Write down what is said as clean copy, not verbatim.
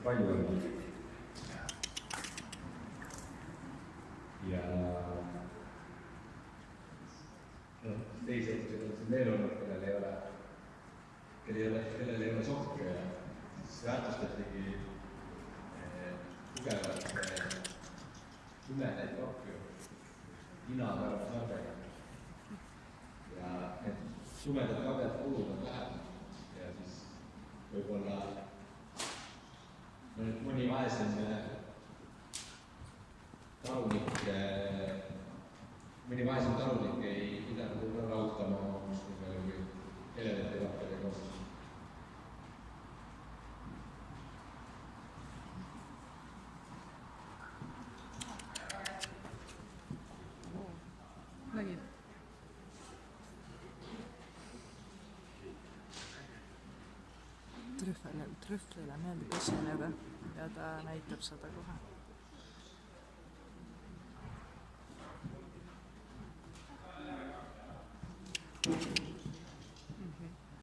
palju on. Ja teisi otsuseid on siin veel olnud, kellel ei ole sohke ja siis väärtustatigi tugevalt tumedaid rohkem Ina-Tarva Saarega. Ja need tumedad kabed kuluvad vähem ja siis võib-olla mõni vaesem talunik ei pidanud võib-olla raudtama või elevate vahtade koos. Nägin. Trühvlile meeldib esineda ja ta näitab seda kohe.